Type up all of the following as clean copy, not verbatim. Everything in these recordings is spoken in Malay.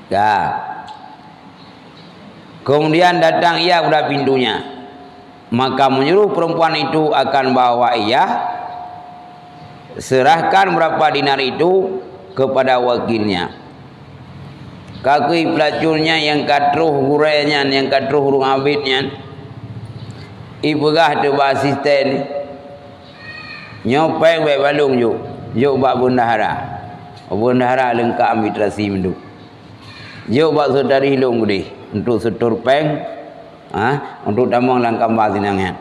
Ya. Kemudian datang ia kepada pintunya. Maka menyuruh perempuan itu akan bawa ia serahkan berapa dinar itu kepada wakilnya. Kaki pelacurnya yang katruh hurainya, yang katruh hurung abidnya, ibegah tu asisten nyopeng baik balung juk bak bundahara lengkap mitrasi mendu juk bak saudari hilung gede untuk setur peng untuk damang langkah batinangan.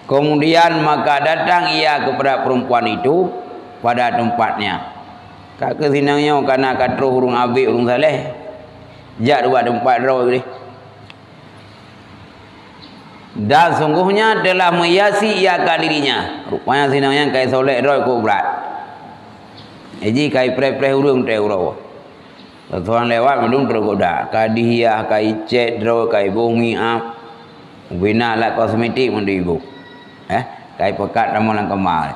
Kemudian maka datang ia kepada perempuan itu pada tempatnya. Kak kesinangnya karena katruh hurung abid hurung saleh jak buat tempat roh gede. Dan sungguhnya telah menghiasi ia akan dirinya. Rupanya sinangnya kai solek roh ko berat. Jadi kai pre-pre hurung te uro. Tuan lewat belum tergoda. Kai dihiah, kai cet roh, kai bumi ap. Bina lah kosmetik mun ibu. Kai pekat nama lang kemal.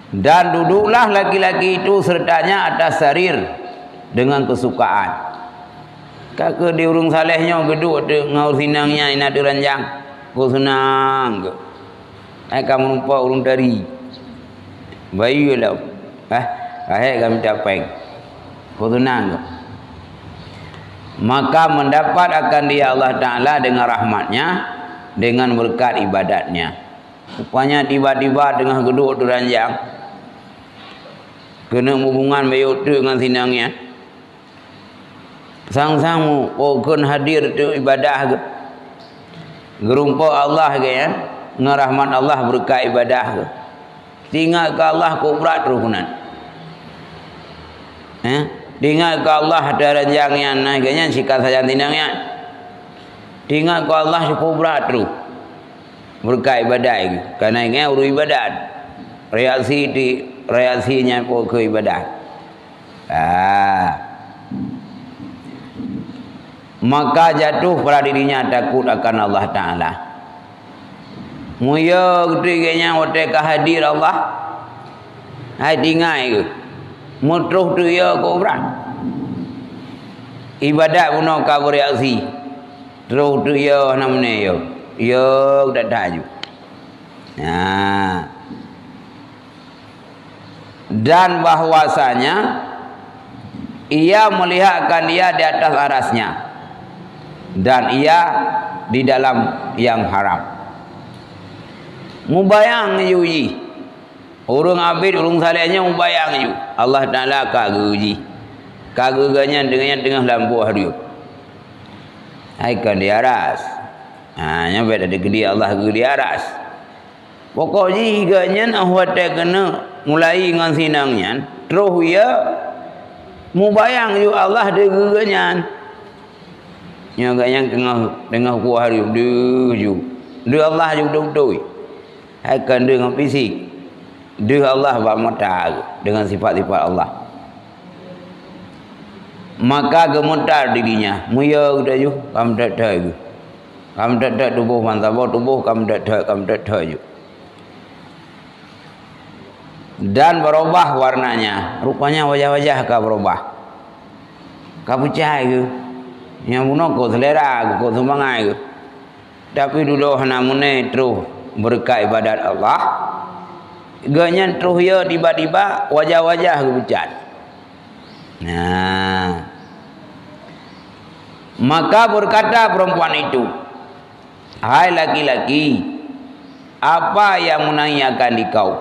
Dan duduklah laki-laki itu sertanya atas sarir dengan kesukaan. Kakak di urung salehnya geduk tu ngau sinangnya ina tu ranjang. Ko senang ke. Kamu lupa urung dari. Bayu lah. Kami capek. Ko senang ke. Maka mendapat akan dia Allah Ta'ala dengan rahmatnya, dengan berkat ibadatnya. Rupanya tiba-tiba dengan geduk tu ranjang kena hubungan bayu tu dengan sinangnya. Sang-sang pokon hadir tu ibadah ke. Gerumpa Allah ke ya. Dengan rahmat Allah berkat ibadah ke. Tinggal ke Allah kau berat rukunan. Tinggal ke Allah ada ranjang yang naiknya sikat saja tinangnya. Tinggal ke Allah kau berat tu. Berkat ibadah ke. Karena ini urus ibadat. Reaksinya pokok ibadah. Maka jatuh pada dirinya takut akan Allah Ta'ala. Muya ketiganya waktu hadir Allah. Hai tinggai ke. Mutruh tu ya kau berat. Ibadat pun kau bereaksi. Terus tu ya namanya ya. Ya tak tahu. Dan bahwasanya ia melihatkan dia di atas arasnya. Dan ia di dalam yang haram. Mubayang yuji. Urung abid, urung salehnya mubayang yu. Allah Ta'ala kagak uji. Kagaganya dengannya tengah lampu hari. Aikan di aras. Nyampe ada gede Allah ke di aras. Pokoknya higanya ahwate kena mulai dengan sinangnya. Terus ya mubayang yu Allah dengannya. Yang tengah kuah hari dia Allah juga betul. Akan dengan fisik. Dia Allah bermata dengan sifat-sifat Allah. Maka gemetar dirinya. Muya udah ju, kamu tak tahu. Kamu tak tahu tubuh mantap tubuh kamu tak tahu ju. Dan berubah warnanya. Rupanya wajah-wajah kau berubah. Kau cahaya. Yang bunuh kau selera, kau semangat ke. Tapi dulu namanya terus berkat ibadat Allah. Ganyan terus ya tiba-tiba wajah-wajah kebucat. Maka berkata perempuan itu, hai laki-laki, apa yang menanyakan di kau?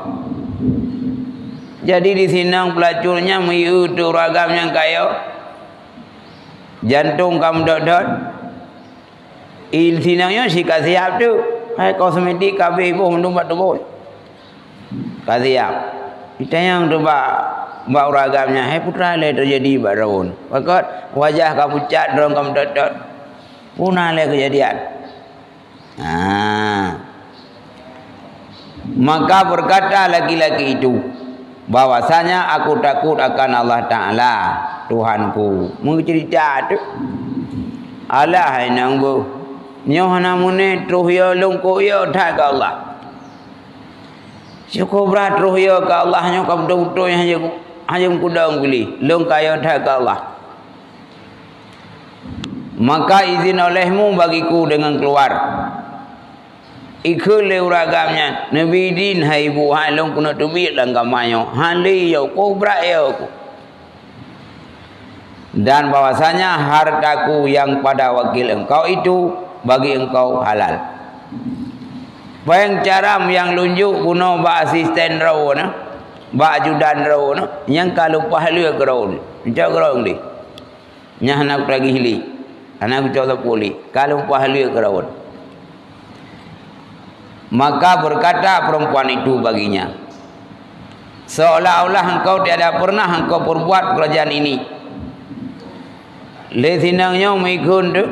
Jadi di sinang pelacurnya mengikuti ragam yang kaya. Jantung kamu dot-dot. Il sinangnya si kasih siap tu. Hai kosmetik kabeh ibu menumbat tubuh. Kasih siap. Kita yang tu bak ragamnya. Hai putra le terjadi baron. Pakot wajah kamu cat dorong kamu dot-dot. Punah le kejadian. Maka berkata laki-laki itu, bahwasanya aku takut akan Allah Ta'ala Tuhanku. Mencerita tu Allah hai nang bu nyoh namune truh ya lungku ya tak ke Allah. Syukur berat truh ya ke Allah nyoh kam betul-betul yang hajung kudang pilih long kaya dah ke Allah. Maka izin olehmu bagiku dengan keluar. Ikut le uragamnya Nabi din hai bu hai long kuna tubit lang kamayo hali yo ko brayo ko. Dan bahwasanya hartaku yang pada wakil engkau itu bagi engkau halal. Bayang cara yang lunjuk kuno ba asisten raw na ba ajudan raw na yang kalau pahalu ke raw ni cak raw ni nya anak lagi hili anak coba puli kalau pahalu ke raw. Maka berkata perempuan itu baginya, seolah-olah engkau tiada pernah engkau perbuat pekerjaan ini. Le sinangnya mikun tu,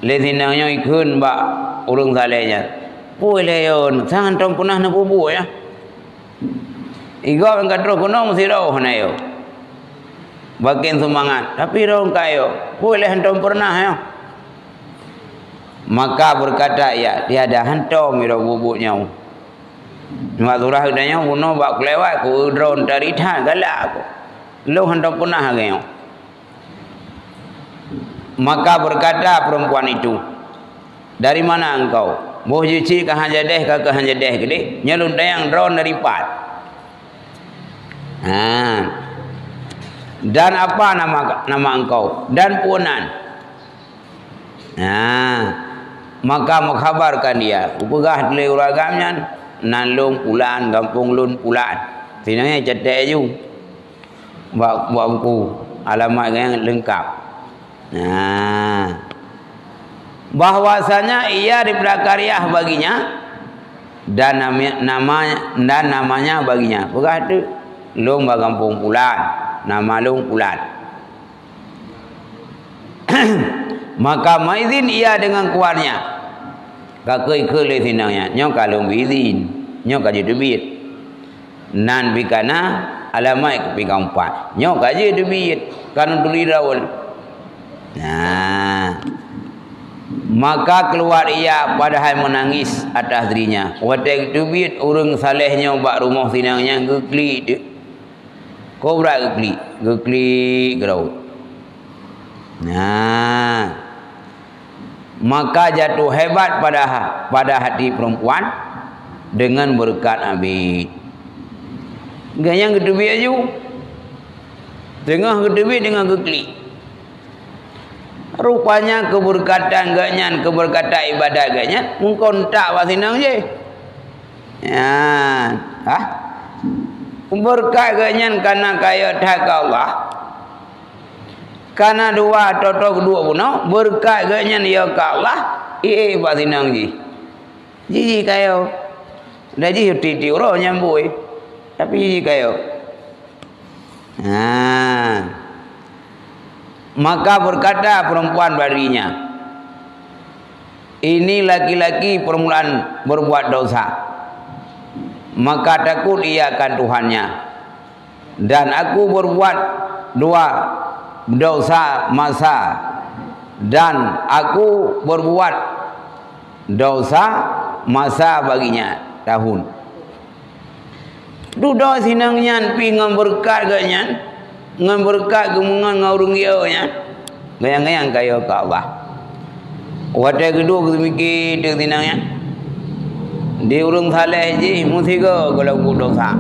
le sinangnya ikun ba urung salehnya. Boleh yon, sangat tom pernah nak bubu ya. Igo engkau kono mesti roh na yo. Bagian semangat, tapi roh kayo, boleh tom pernah ya. Maka berkata ya tiada hantu mira bubuknya. Maturah udahnya kuno bak kelewat ku drone dari dah galak aku. Lu hantu punah agaknya. Maka berkata perempuan itu, dari mana engkau? Boh juci ke hanjadeh ke hanjadeh gede. Nyalun dayang drone dari pat. Dan apa nama engkau? Dan punan. Maka mengkhabarkan dia upagah le uragamnya nan long pulan kampung lun pulan sinangnya cetek ju buku alamat yang lengkap. Bahwasanya ia diprakaryah baginya dan namanya baginya pagah tu long ba kampung pulan nama long pulan. Maka maizin ia dengan keluarnya. Kakoi kele sinangnya. Nyo kalau izin, nyo kaji debit. Nan bikana alamai kepikang empat. Nyo kaji debit. Kan tuli rawol. Maka keluar ia padahal menangis atas dirinya. Watek debit urung salehnya bak rumah sinangnya gekli tu. Kobra gekli gerau. Maka jatuh hebat pada hati perempuan dengan berkat abid. Ganyang gedebi aju. Tengah gedebi dengan gekli. Rupanya keberkatan ganyan, keberkatan ibadah ganyan mengkontak wasinang je. Berkat ganyan karena kaya dah ke Allah. Karena dua totok dua puno berkat ganyan ya ke Allah pasinang ji. Ji kayo. Dah ji titi uro nyambui. Tapi ji kayo. Maka berkata perempuan barinya, ini laki-laki permulaan berbuat dosa. Maka takut ia akan Tuhannya. Dan aku berbuat dua dosa masa dan aku berbuat dosa masa baginya tahun. Duda sinangnya pi ngam berkat ganyan, ngam berkat gemungan ngaurung yo nya. Gayang-gayang kayo ka Allah. Wate kedua mikir tu sinangnya. Di urung saleh ji musiga kalau ku dosa.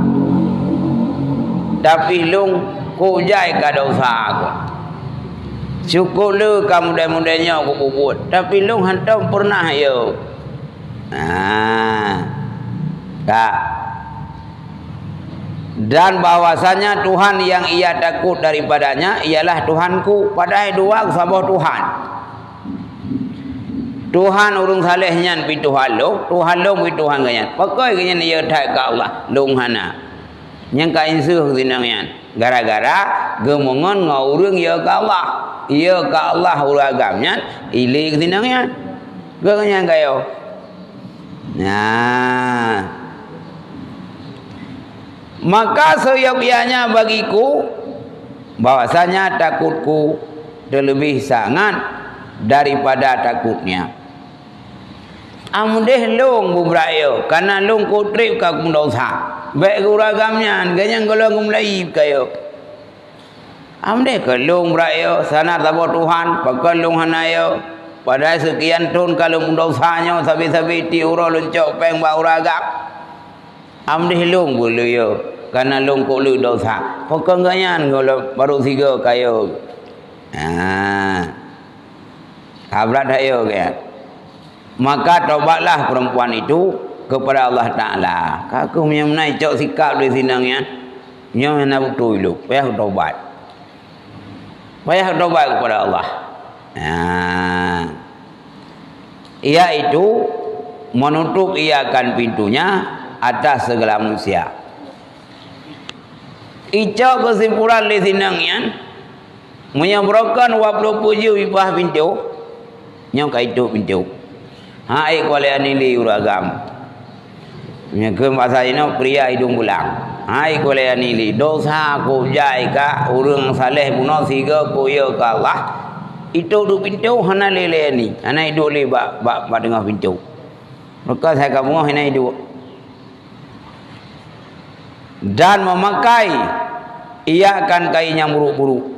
Tapi lung ku jai ka dosa aku. Syukur lu kamu mudah-mudahnya aku buat. Tapi lu hantam pernah yo. Tak. Dan bahwasanya Tuhan yang ia takut daripadanya ialah Tuhanku. Padahal dua sabah Tuhan. Tuhan urung salehnya pi Tuhan lu. Tuhan lu pi Tuhan ganyan. Pakai ganyan ia tak ke Allah. Lung hana. Yang kain suh sinangnya. Gara-gara gemongan ngaurung ia ke Allah. Ia ke Allah uragamnya ilik sinangnya. Ganyan kayo. Maka seyogyanya bagiku bahwasanya takutku terlebih sangat daripada takutnya. Amudeh long bubrayo karena long kutrip ka dosa. baik uragamnya ganyan kalau ngumlai kayo amde kelung brayo sana tabo Tuhan pakalung hanayo pada sekian tahun kalau dosanya sabi-sabi ti uro luncok peng ba uragam amde lung bulu yo karena lung ko lu dosa pokok ganyan kalau baru tiga kayo kabrat ayo kan maka taubatlah perempuan itu kepada Allah Ta'ala. Kaku punya menaik cok sikap di sinangnya. Nyo nak betul dulu. Payah taubat. Payah taubat kepada Allah. Ia itu menutup iakan pintunya atas segala manusia. Icok kesimpulan di sinangnya. Menyebrokan 27 ibah pintu. Nyo kaitu pintu. Hai kuala nili uragam. Nyegem bahasa ini pria hidung bulang. Hai kuala nili dosa ku jai ka urang saleh bunuh siga ku ya ka Allah. Itu du pintu hana lele ni. Hana hidup le ba tengah pintu. Maka saya kamu hana hidup. Dan memakai ia akan kain yang buruk-buruk.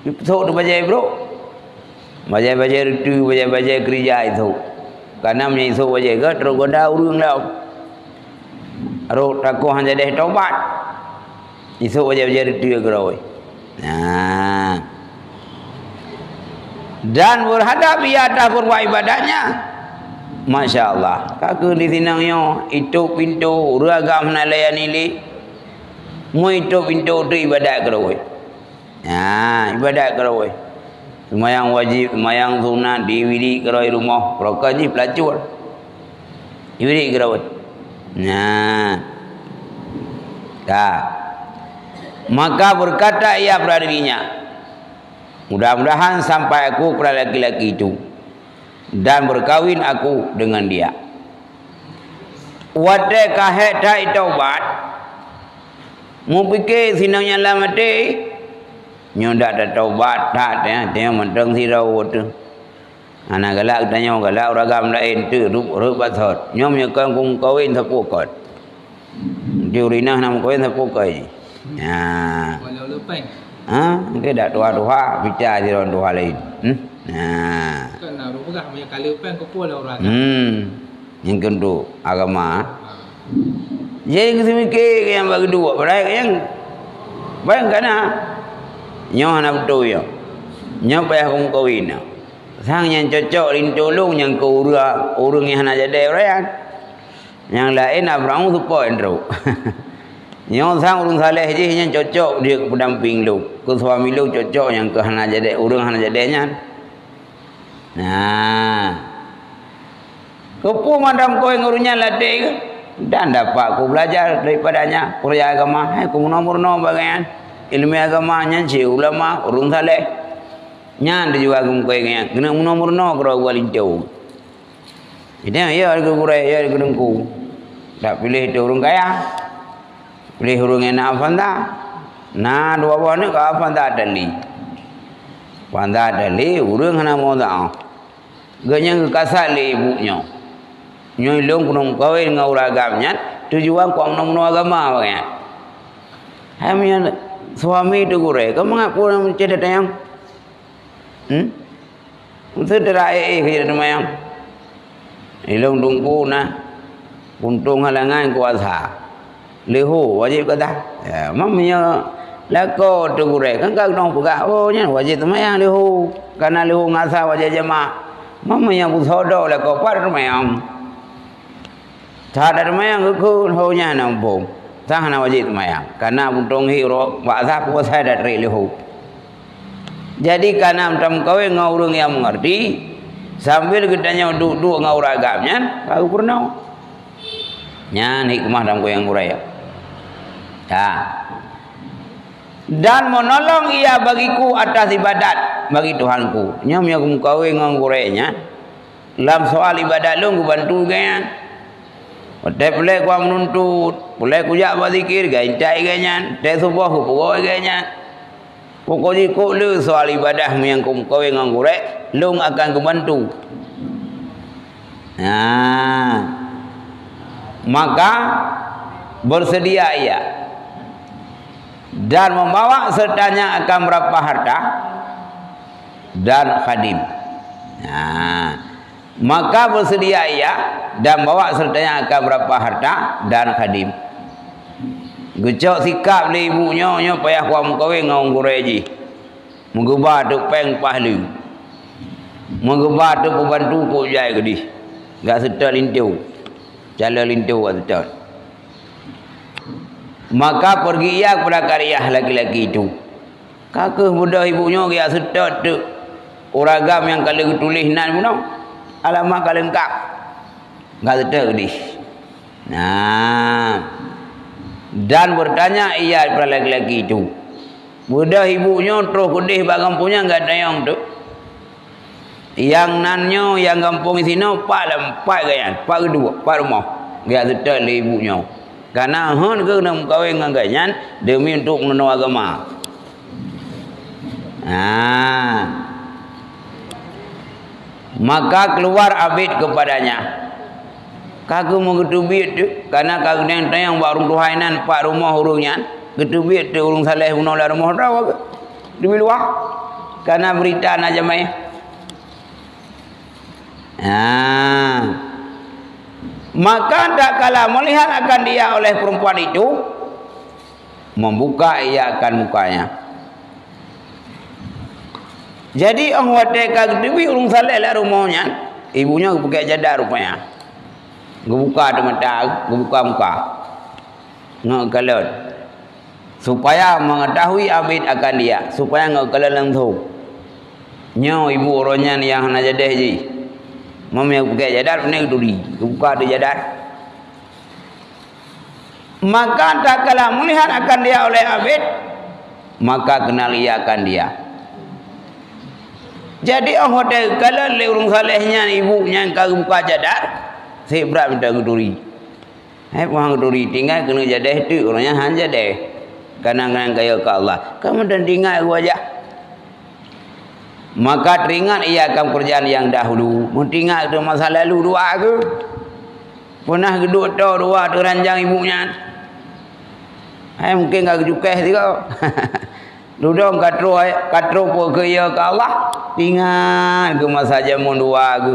Itu tu baca bro. Baca itu baca kerja itu. Karena menyisuk wajah ke terus goda urung lau. Arok taku hanya deh taubat. Isuk wajah itu ke rawai. Dan berhadap ia atas berbuat ibadahnya. Masya Allah. Kakak di sinangnya itu pintu uragam nalayan ini. Mu itu pintu tu ibadat ke rawai. Ibadat ke rawai. Semayang wajib, semayang sunat, diwiri kerawai rumah. Perokok ni pelacur. Diwiri kerawai. Maka berkata ia pada dirinya, mudah-mudahan sampai aku pada laki-laki itu. Dan berkahwin aku dengan dia. Wadai kahek tak taubat. Mu fikir sinangnya lama mati. Nyodak ada taubat tak dia mentang sirau tu. Anak galak tanya galak uragam lain tu rup basot. Nyom nyakan kung kawin sapukot. Diurinah nam kawin sapukai. Walau lepas. Mungkin dak tua-tua bicara di orang tua lain. Kan nak rubah punya kali lepas kau pula uragam. Yang kedua agama. Jadi kesimikir yang bagi dua. Padahal yang bayangkan nyo nak betul ya. Nyo payah kong kawin. Sang yang cocok lintolong yang ke urang yang nak jadi orang. Yang lain abrang supaya entro. Nyo sang urang saleh je yang cocok dia ke pendamping lu. Ke suami lu cocok yang ke nak jadi urang nak jadinya. Kepu madam kau yang urusnya latih ke? Dan dapat aku belajar daripadanya kuliah agama. Aku nomor bagian ilmu agamanya si ulama urung saleh nyan dia juga agam koyengnya kena nomor kro walin jauh jadi ya harga kurai ya harga dengku tak pilih itu urung kaya pilih urung enak fanda nah dua buah ni kau fanda dali urung hana mau dah ganyang kasar le ibunya nyolong kunong kawin ngau ragamnya tujuan kau nomor agama bagian hamnya suami itu gure, kamu ngapu nak mencari dayang? Untuk derai kerja demayang. Ilung tungku na, untung halangan kuasa. Lehu wajib kata. Mamanya lako tu gure, kan kau dong pegak. Oh nya wajib demayang lehu, karena lehu ngasa wajib jemaah. Mamanya busodo lako par demayang. Cara demayang aku honya nampung. Sang hana wajib semayang karena untung hiro bahasa puasa dari lehu. Jadi karena macam kau yang ngurung yang mengerti sambil gedanya duduk ngau ragamnya baru pernah. Nyan hikmah dalam kau yang uraya. Dan menolong ia bagiku atas ibadat bagi Tuhanku. Nyam yang kau yang ngurainya dalam soal ibadat lu bantu kan. Pada boleh kau menuntut, boleh kau jak berzikir, gaintai ganyan, dah subuh kau pukul ganyan. Pokoknya kau lu soal ibadah yang kau yang ngurek, lu akan kau bantu. Maka bersedia ia dan membawa sertanya akan berapa harta dan khadim. Maka bersedia ia dan bawa sertanya akan berapa harta dan khadim. Gecok sikap le ibunya nya payah kuam kahwin dengan orang Quraisy. Menggebar tu peng pahlu. Menggebar tu pembantu kok jai gedi. Gak serta lintiu. Jala lintiu gak serta. Maka pergi ia kepada karya laki-laki itu. Kakak muda ibunya dia serta tu. Oragam yang kalau tulis nan pun alamat kalau lengkap. Gak serta gedi. Dan bertanya ia kepada laki-laki itu. Mudah ibunya terus kudih bagang punya enggak ada yang tu. Yang nanyo yang kampung sini pak gayan, pak kedua, pak rumah. Dia tetap le ibunya. Karena hon ke nak kahwin dengan gayan demi untuk mengenal agama. Maka keluar abid kepadanya. Kagak mau ketubit tu, karena kagak yang baru tuhainan pak rumah urungnya, ketubit tu urung saleh puno la rumah tahu ke, di luar, karena berita nak jamai. Maka tak kala melihat akan dia oleh perempuan itu, membuka ia akan mukanya. Jadi orang wadah kagak ketubit urung saleh la rumahnya, ibunya pakai jadar rupanya. Gebuka tu mata, gebuka muka. Ngekalan. Supaya mengetahui abid akan dia, supaya ngekalan langsung. Nyo ibu orangnya yang nak jadah je. Mami aku pakai jadar ni duri, gebuka tu jadar. Maka tak kala melihat akan dia oleh abid, maka kenal ia akan dia. Jadi orang hotel kalau le urung salehnya ibunya kau buka jadar. Saya berat minta geduri. Orang geduri tinggal kena jadah tu. Orangnya hanya jadah. Kadang-kadang kaya ke Allah. Kamu dan tinggal aku aja. Maka teringat ia akan kerjaan yang dahulu. Mentinggal tu masa lalu dua ke. Pernah geduk tu dua tu ranjang ibunya. Mungkin kau kejukeh juga. Duduk katro pun kaya ke Allah. Tinggal ke masa jamun dua ke.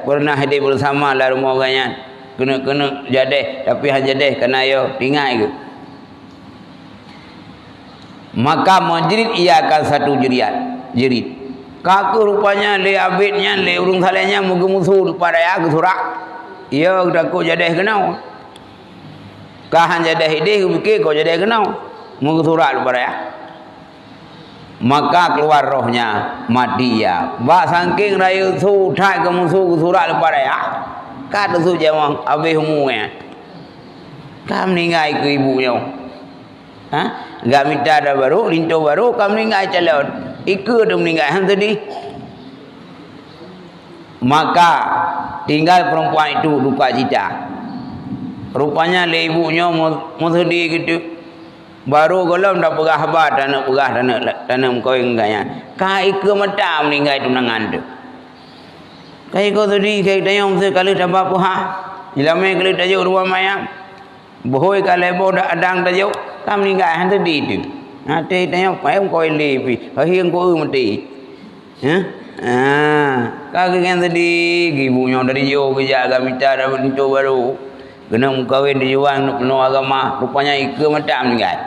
Pernah hadir bersama lah rumah orangnya. Kena jadah. Tapi hanya jadah kena yo tinggal ke. Maka menjerit ia akan satu jerit. Kaku rupanya le abidnya le urung salehnya muka musuh pada ya ke surak. Ia takut jadah kenau. Kahan jadah ide ke kau jadah kenau. Muka surak pada ya. Maka keluar rohnya mati ya. Bak sangking raya su thai ke musuh surat lepas raya. Kata su jamang habis umurnya. Kam meninggal ke ibunya. Gak minta dah baru, lintu baru, kam meninggal calon. Ikut dia meninggal yang tadi. Maka tinggal perempuan itu duka cita. Rupanya le ibunya mau sedih gitu. Baru kalau dah pegah habar tanah kahwin gaya. Kai ke mata meninggal tunangan tu. Kai kau tadi kai tayang sekali dapat apa? Ilame kali tajuk rumah mayang. Bohoi kali boh dah adang tajuk. Kam meninggal hang tadi tu. Teh tayang payung kau lepi. Hiang kau mati. Kaki kan tadi ibunya dari jauh kerja agak minta dah itu baru. Kena kahwin di juang penuh agama. Rupanya ika mata meninggal.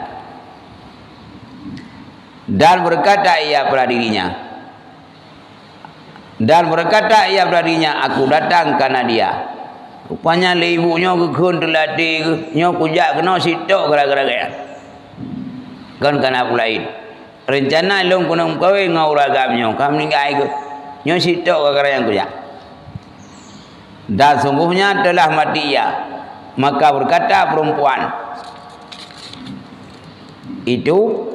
Dan berkata ia pada dirinya. Aku datang karena dia. Rupanya le ibunya kekun terlatih ke. Nyo kujak kena sitok gara-gara gaya. Kan kena pula lain. Rencana long kena kahwin dengan uragamnya. Kamu meninggal ke. Nyo sitok gara-gara yang kujak. Dan sungguhnya telah mati ia. Maka berkata perempuan itu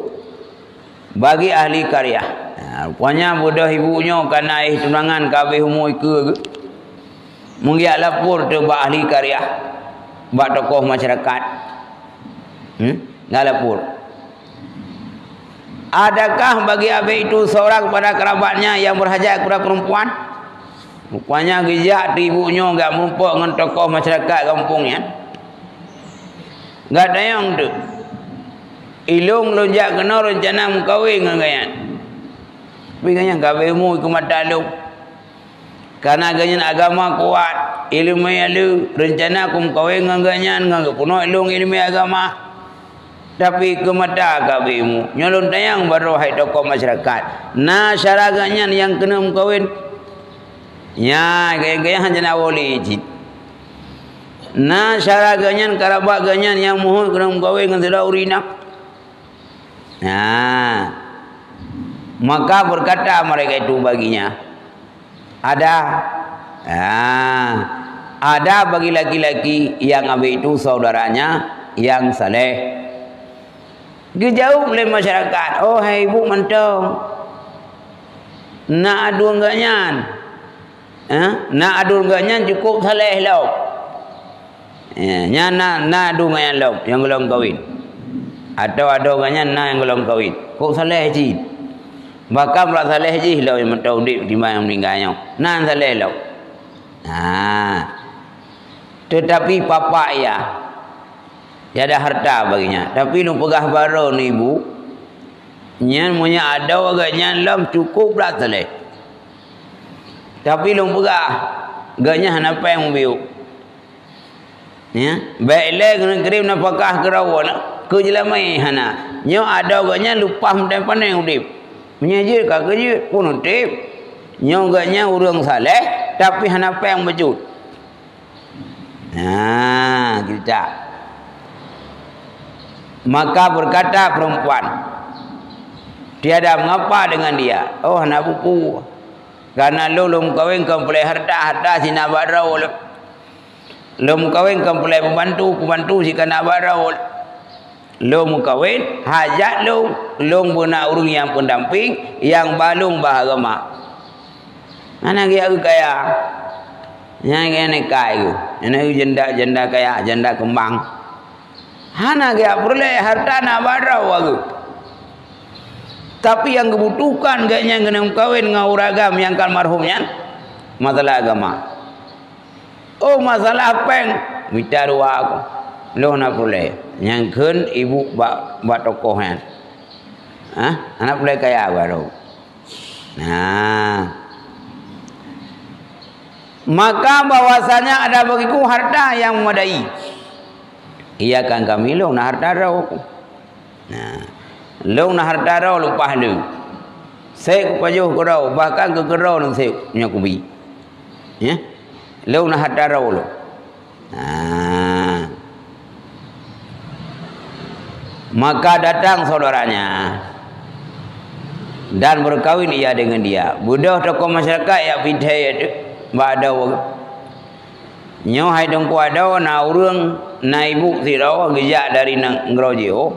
bagi ahli karya. Rupanya bodoh ibunya kerana tunangan kabeh umur ke. Mengiak lapor tu bak ahli karya. Bak tokoh masyarakat. Nggak lapor. Adakah bagi abik itu seorang kepada kerabatnya yang berhajat kepada perempuan? Rupanya gejak ibunya enggak merumpuk dengan tokoh masyarakat kampungnya. Gak tayang tu. Ilung lonjak kena rencana mengkawin dengan ganyan. Tapi ganyan kahwin mu ikut mata lu. Karena ganyan agama kuat, ilmu lu rencana aku mengkawin dengan ganyan, dengan penuh ilung ilmu agama. Tapi ke mata kahwin mu. Nyolong tayang baru hai tokoh masyarakat. Nah syarat ganyan yang kena mengkawin. Ya, ganyan hanya wali ijid. Nah syarat ganyan karabat ganyan yang mohon kena mengkawin dengan tidak urina. Nah, maka berkata mereka itu baginya, ada bagi laki-laki yang ambil itu saudaranya yang saleh. Dijauh oleh masyarakat, oh hai ibu mentong, nak adu enggaknya, nak adu enggaknya cukup saleh lau, nak adu enggaknya lau yang belum kawin. Atau ada orangnya nak yang belum kawin. Kok saleh je. Bahkan pula saleh je lah yang mentau dip di mana yang meninggalnya. Nak saleh lah. Tetapi papa ayah tiada harta baginya. Tapi lu pegah baru ni ibu. Nyan punya ada orangnya lam cukup lah saleh. Tapi lu pegah ganya apa yang biu. Ya, baiklah kena kirim napakah kerawon. Kejelamai hana nyo ada ganya lupa mendai pandai udip menyajir ka kerja pun udip nyo ganya urang saleh tapi hana apa yang bejut. Kita maka berkata perempuan tiada mengapa dengan dia, oh hana buku karena lu belum kawin kempelai harta si nak barau belum kawin kempelai pembantu si kana barau. Lo mukawin hajat lo guna urung yang pendamping yang balung bahagama. Mana dia kaya? Yang ini kaya. Ini janda kaya, janda kembang. Hana dia perle harta nak barau aku. Tapi yang kebutuhkan gaknya kena mukawin dengan uragam yang kalmarhumnya masalah agama. Oh masalah apa yang minta dua aku. Lo nak perle. Yang kun ibu buat tokohnya. Anak boleh kaya baru. Maka bahwasanya ada bagiku harta yang memadai. Ia kan kami lo nak harta rau. Lo nak harta rau lupa lu. Saya kupajuh kerau bahkan ke kerau nang saya punya kubi. Ya. Lo nak harta rau lo. Maka datang saudaranya dan berkawin ia dengan dia. Budak tokoh masyarakat yang pidai itu ada nyo hai dong ku ada na urang na ibu sirau gejak dari nang ngrojo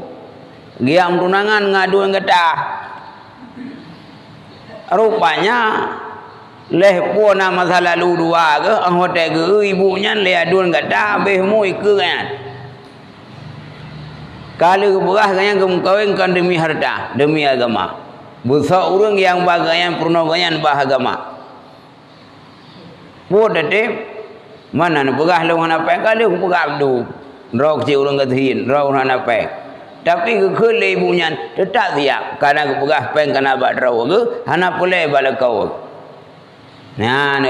giam tunangan ngadu getah. Rupanya leh puana masa lalu dua ke anggota ke ibunya le adun getah beh mu ke kan. Kalau berah gayang kawin kan demi harta, demi agama. Busa urang yang bagayan purnogayan bah agama. Bodate mana ni berah lu hana pe kalau berah du. Rok si urang kathin, rok hana pe. Tapi ke le ibunya tetap siap karena berah pen kana bad raw ke hana pule balakau. Nah ni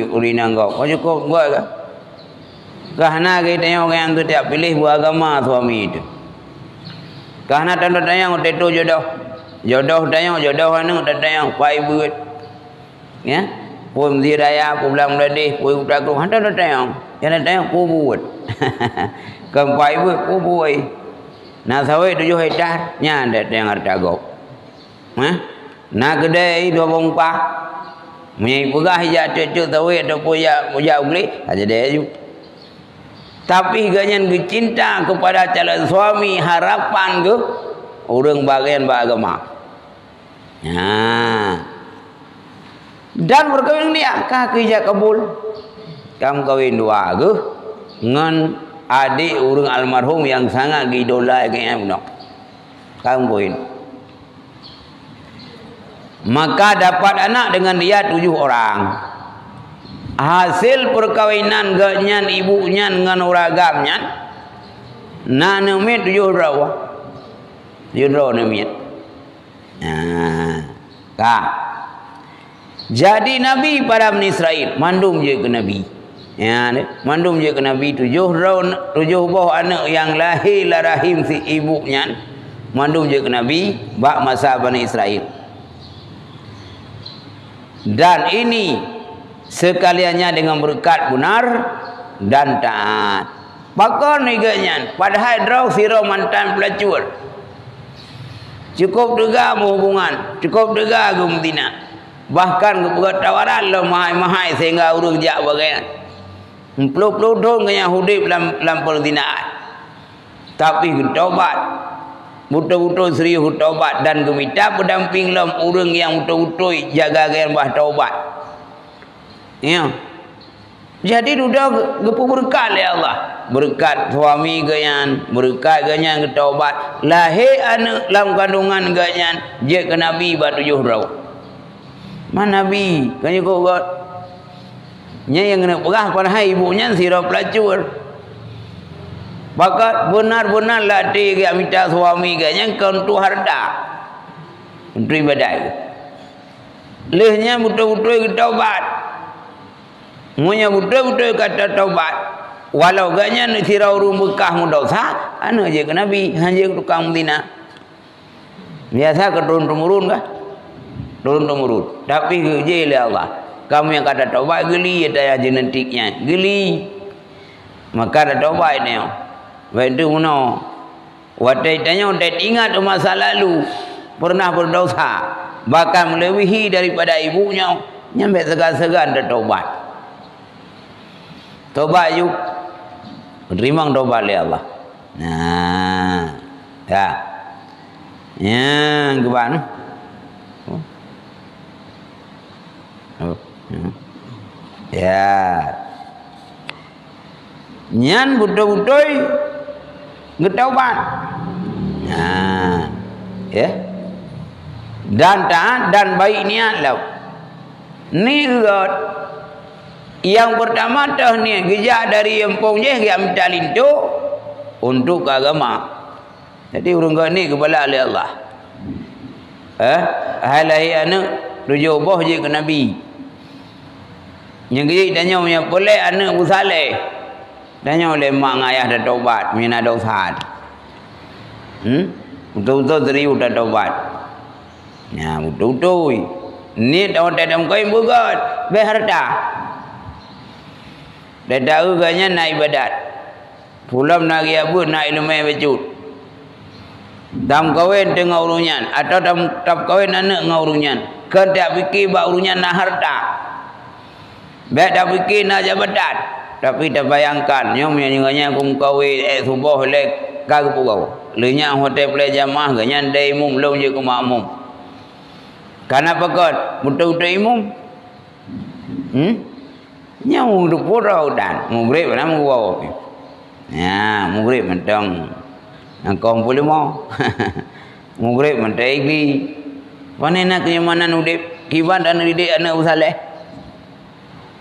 urina ngau. Kau cukup gua ke? Kahana kita yang tu tiap pilih buat agama suami itu. Karena tanda tayang tetu jodoh tayang jodoh anu tayang pai buat ya pun diraya pulang ladih punutaku tanda tayang yana tayang pu buat kan pai buat pu buat na sawe 7 hektar nya ada tayang harta gok na gede 24 mai pegah hijak cucu sawe atau puya ugli aja deh. Tapi ganyan cinta kepada calon suami harapan ke orang bagian beragama. Dan berkawin dia kaki jak kabul. Kamu kawin dua ke dengan adik orang almarhum yang sangat diidolai kayaknya. Kamu kawin. Maka dapat anak dengan dia 7 orang. Hasil perkawinan ganyan ibunya dengan uragamnya Nak nemit 7 rawa. 7 rawa nemit. Kak. Jadi Nabi pada Bani Israel mandum je ke Nabi. Ya, mandum je ke Nabi 7 buah anak yang lahir lah rahim si ibunya. Mandum je ke Nabi bak masa Bani Israel. Dan ini sekaliannya dengan berkat benar dan taat. Pakar neganya padahal draw siro mantan pelacur. Cukup dega hubungan, cukup dega gumtina. Bahkan kebuat tawaran lo mahai sehingga urus jak bagian. Peluk-peluk dong yang hudip dalam perzinaan. Tapi tobat. Betul-betul serius tobat dan gemita pendamping lom orang yang betul-betul jaga gaya bah tobat. Ya. Jadi sudah gepu berkat oleh Allah. Berkat suami ganyan, berkat ganyan ke taubat. Lahir anak dalam kandungan ganyan, je ke Nabi ba 7 raw. Mana Nabi? Ganyan kau got. Nya yang kena perah pada ibunya sirap pelacur. Bakat benar-benar latih ke minta suami ganyan untuk harta. Untuk ibadah. Lehnya betul-betul ke taubat. Munya betul-betul kata taubat. Walau ganyan sirau rum bekah mu dosa, anu je ke Nabi, hanya tukang Medina. Biasa ke turun-temurun kah? Turun-temurun. Tapi je oleh Allah. Kamu yang kata taubat geli ya genetiknya. Geli. Maka ada taubat ni. Baik tu muno. Watai tanya watai ingat masa lalu pernah berdosa, bahkan melebihi daripada ibunya. Nyampe segan-segan ada taubat. Tobat yuk. Terima tobat oleh Allah. Nah. Ya. Ya, ke mana? Ya. Nyan betul-betul ngetobat. Nah. Ya. Dan taat dan baik niat lah. Ni God. Yang pertama dah ni gejak dari empong je yang minta lintu untuk agama. Jadi urang kau ni kepala oleh Allah. Halai anak 7 buah je ke Nabi. Yang gejak tanya punya boleh anak Abu Saleh. Tanya oleh mak ayah dah taubat, mina dosa. Betul-betul serius dah taubat. Ya betul-betul. Ni tahun dalam kau buat berharta. Dah tahu ganyan nak ibadat. Pulang nak abut nak ilmu bacut. Dam kawin tengah urunyan atau dam kawin anak ngau urunyan. Kan tak fikir bak urunyan nak harta. Baik tak fikir nak jabatan. Tapi tak bayangkan nyom yang nganya kum kawin subuh lek kag pugau. Lenya hotel play jamaah ganyan dai mum belum je ke makmum. Karena pakot betul-betul imum. Nyau du purau dan mugrib nama gua. Ya, mugrib mentang angkong boleh mau. Mugrib mentang igli. Panena kenyamanan udip kiban dan didik anak usaleh.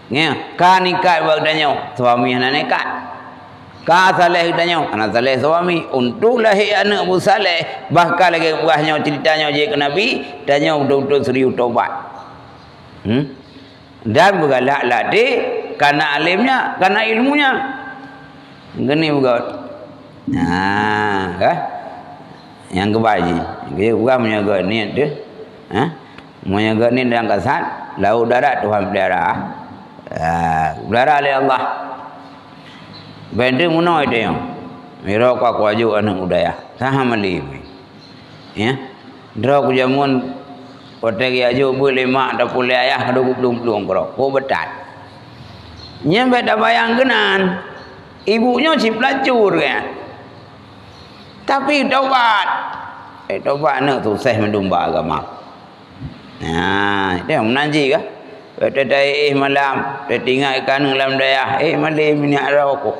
Ya, ka nikah bag danyo suami anak nekat. Ka saleh danyo anak saleh suami untuk lahir anak Abu Saleh bahkan lagi buahnya ceritanya je ke Nabi danyo betul-betul serius taubat. Dan bergalak latih karena alimnya, karena ilmunya. Gini bukan. Nah, kah? Yang kebaji. Dia bukan menjaga niat dia. Menjaga ni dalam kasat, laut darat Tuhan pelihara. Pelihara oleh Allah. Benda munoi dia. Mira ku aju anak budaya. Saham alim. Ya. Dra ku jamun Kotek aju boleh mak dah boleh ayah ada belum kau. Kau betat. Nyampe dah bayang kenan. Ibunya si pelacur kan. Tapi taubat. Taubat nak tu sah mendumba agama. Nah, dia menanji kah? Kata dai malam, dia tinggal ikan dalam daya. Malam ni arau aku.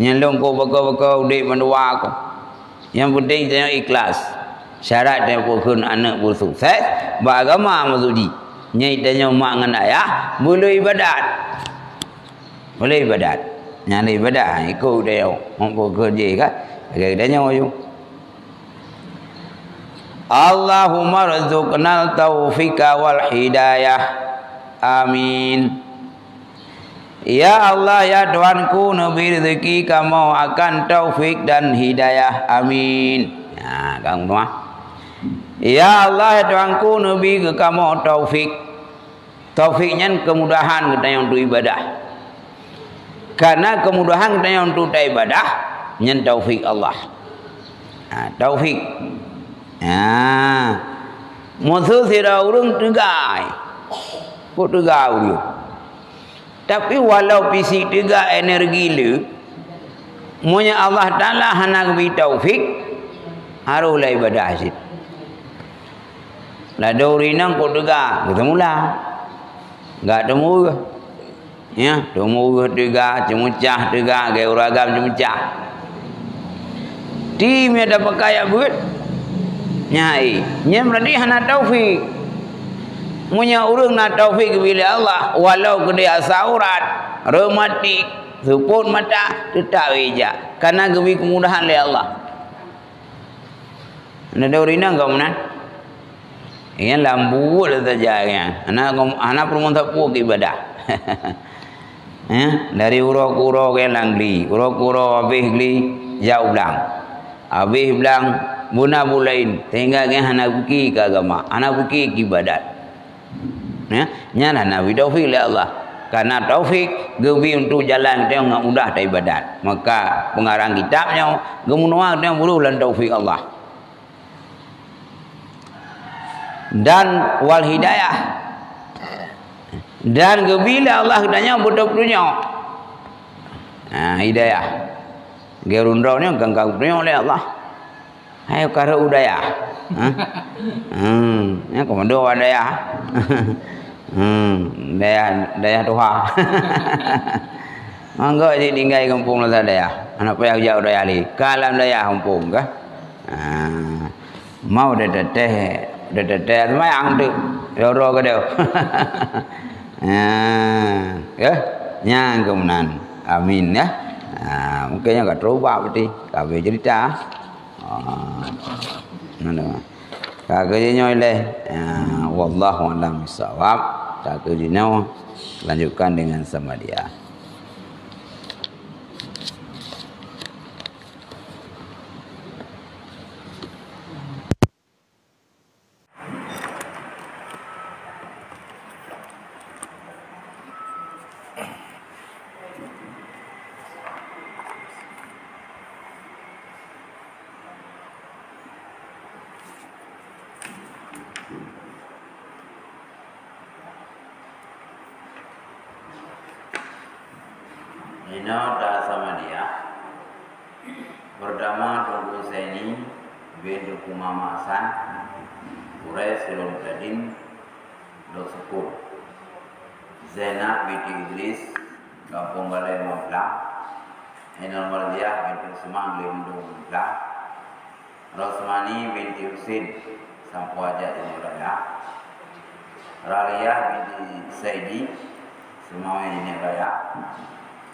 Nyelong kau bakau-bakau dek mendua aku. Yang penting jangan ikhlas. Syarat dia pun anak bersukses beragama maksudi nyai tanya mak dengan ayah boleh ibadat Nhà này beda ikut dia. Hongko kerja kan. Dia nyawa. Allahumma rzuqnal taufiqa wal hidayah. Amin. Ya Allah ya Tuhanku, nabi rezeki kamu akan taufik dan hidayah. Amin. Nah, kamu semua. Ya Allah ya Tuhanku, nabi ke kamu taufik. Taufiknya kemudahan kita yang untuk ibadah. Karena kemudahan kita yang untuk ibadah, nyen taufik Allah. Nah, taufik. Nah, musuh sira urung tegai. Kok tegai dia? Tapi walau fisik juga energi lu, monya Allah Taala hana beri taufik, harulah ibadah asyik. Lah daurinang kau juga, ketemu lah, enggak temu ke? Ya, temu juga, cemucah juga, gaya uragam cemucah. Tim ada pakai buat, nyai, nyai berarti hana taufik. Munya urang nak taufik bila Allah walau gede asaurat rematik supun mata tetap eja karena gebi kemudahan oleh Allah. Anda daurina enggak mana? Yang lambu saja ya. Anak perempuan tak puas ibadah. Dari urok-urok yang langli, urok-urok habis gli jauh belang. Habis belang buna bulain sehingga yang anak pergi ke agama, anak pergi ke ibadat. Ya, nyala Nabi taufik oleh Allah. Karena taufik gebi untuk jalan kita enggak mudah tak ibadat. Maka pengarang kitabnya gemunua dia buru lan taufik Allah. Dan wal hidayah. Dan gebila Allah katanya betul-betulnya. Nah, hidayah. Gerundaunya ganggang oleh Allah. Ayo kara udaya. Ya komando udaya. Daya Tuhan. Mangga di tinggal kampung lah daya. Anak payah jauh daya li. Kalam daya kampung kah? Mau teteh semayang tu. Yoro ke dia. Ya, nyang kemunan. Amin ya. Mungkinnya kat terubah berarti. Kabeh cerita. Mana? Kakaknya oleh wallahu a'lam bishawab. Kakaknya lanjutkan dengan sama dia. Ina dah sama dia berdama Tunggu Seni bin Dukuma Masan Urai Silom Tadin Dok Sepul Zainab binti Idris Kampung Balai Mapla Ainul Mardiah binti Semang Lindung Mapla Rosmani binti Husin Sampu Ajat Ini Raya Raliyah binti Saidi Semua Ini Raya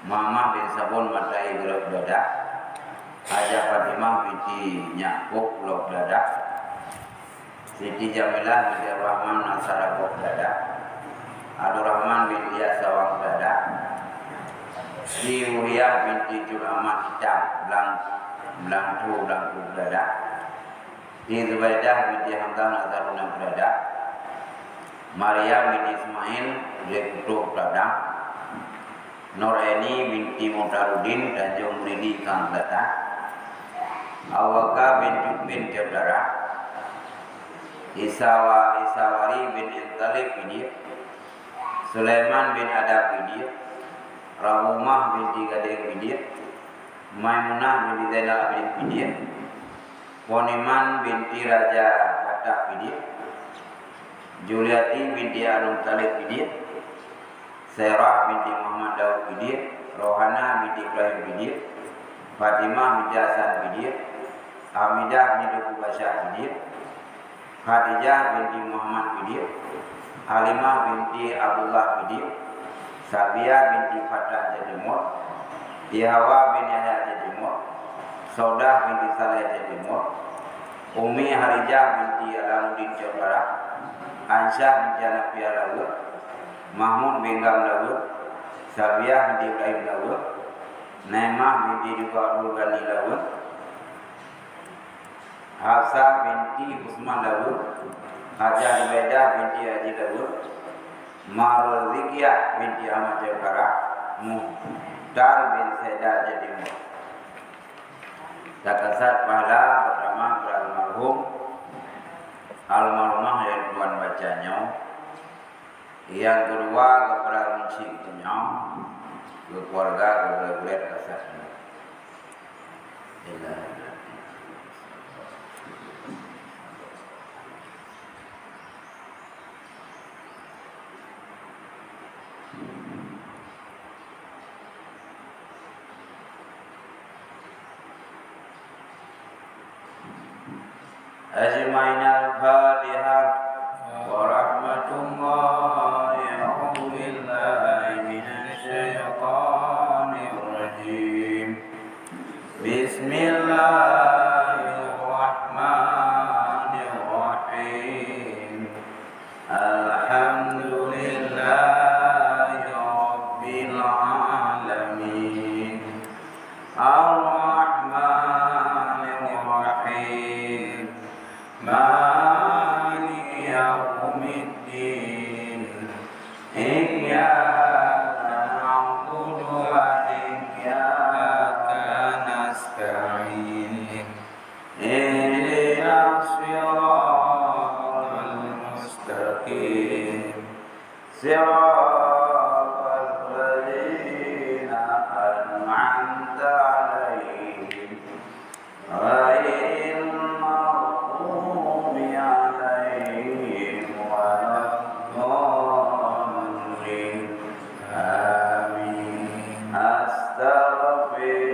Mama bin Sabun Matai Gelok Dada Haja Fatimah binti Nyakuk Gelok Dada Siti Jamilah binti Rahman Nasara Gelok Dada Abdul Rahman binti Yasawang Dada Sri Uriyah binti Jul Ahmad Hitam Belangku Dada Sri Zubaidah binti Hamzah Nasarunam Dada Maria binti Ismail Lekutuh Dada Nureni binti Mutarudin Tanjung Ridi Kang Lata Awaka bin Jabdara Isawari bin Intalib Bidir Sulaiman bin Adab Bidir Rahumah binti Gading Bidir Maimunah binti Zainal bin Bidir Poniman binti Raja Hatta Bidir Juliati binti Anum Talib Bidir Sarah binti Muhammad Daud Bidir, Rohana binti Ibrahim Bidir, Fatimah binti Hasan Bidir, Hamidah binti Duku Basyah Bidir, Khadijah binti Muhammad Bidir, Halimah binti Abdullah Bidir, Sabiyah binti Fatah Jadimur, Hawa bin Yahya Timur, Saudah binti Saleh Timur, Umi Harijah binti Alamuddin Barat, Ansyah binti Hanafi Laut, Mahmud bin Laut, Sabiah binti Ibrahim Laut, Naimah binti juga Abdul Ghani Laut, Hafsah binti Usman Laut, Hajah Ubaidah binti Haji Laut, Marzikiyah binti Ahmad Jabara, Muhtar bin Saidah Jadimur. Zakasat pahala pertama kepada almarhumah yang tuan bacanya. Yang kedua kepada munciknya, keluarga keluarga kasatnya. أجمعين الفاتحة ورحمة الله أعوذ بالله من الشيطان الرجيم بسم الله الرحمن الرحيم الحمد لله رب العالمين الرحمن الرحيم مالك يوم الدين إياك نعبد وإياك نستعين اهدنا الصراط المستقيم صراط الذين أنعمت عليهم غير المغضوب عليهم ولا الضالين آمين أستغفر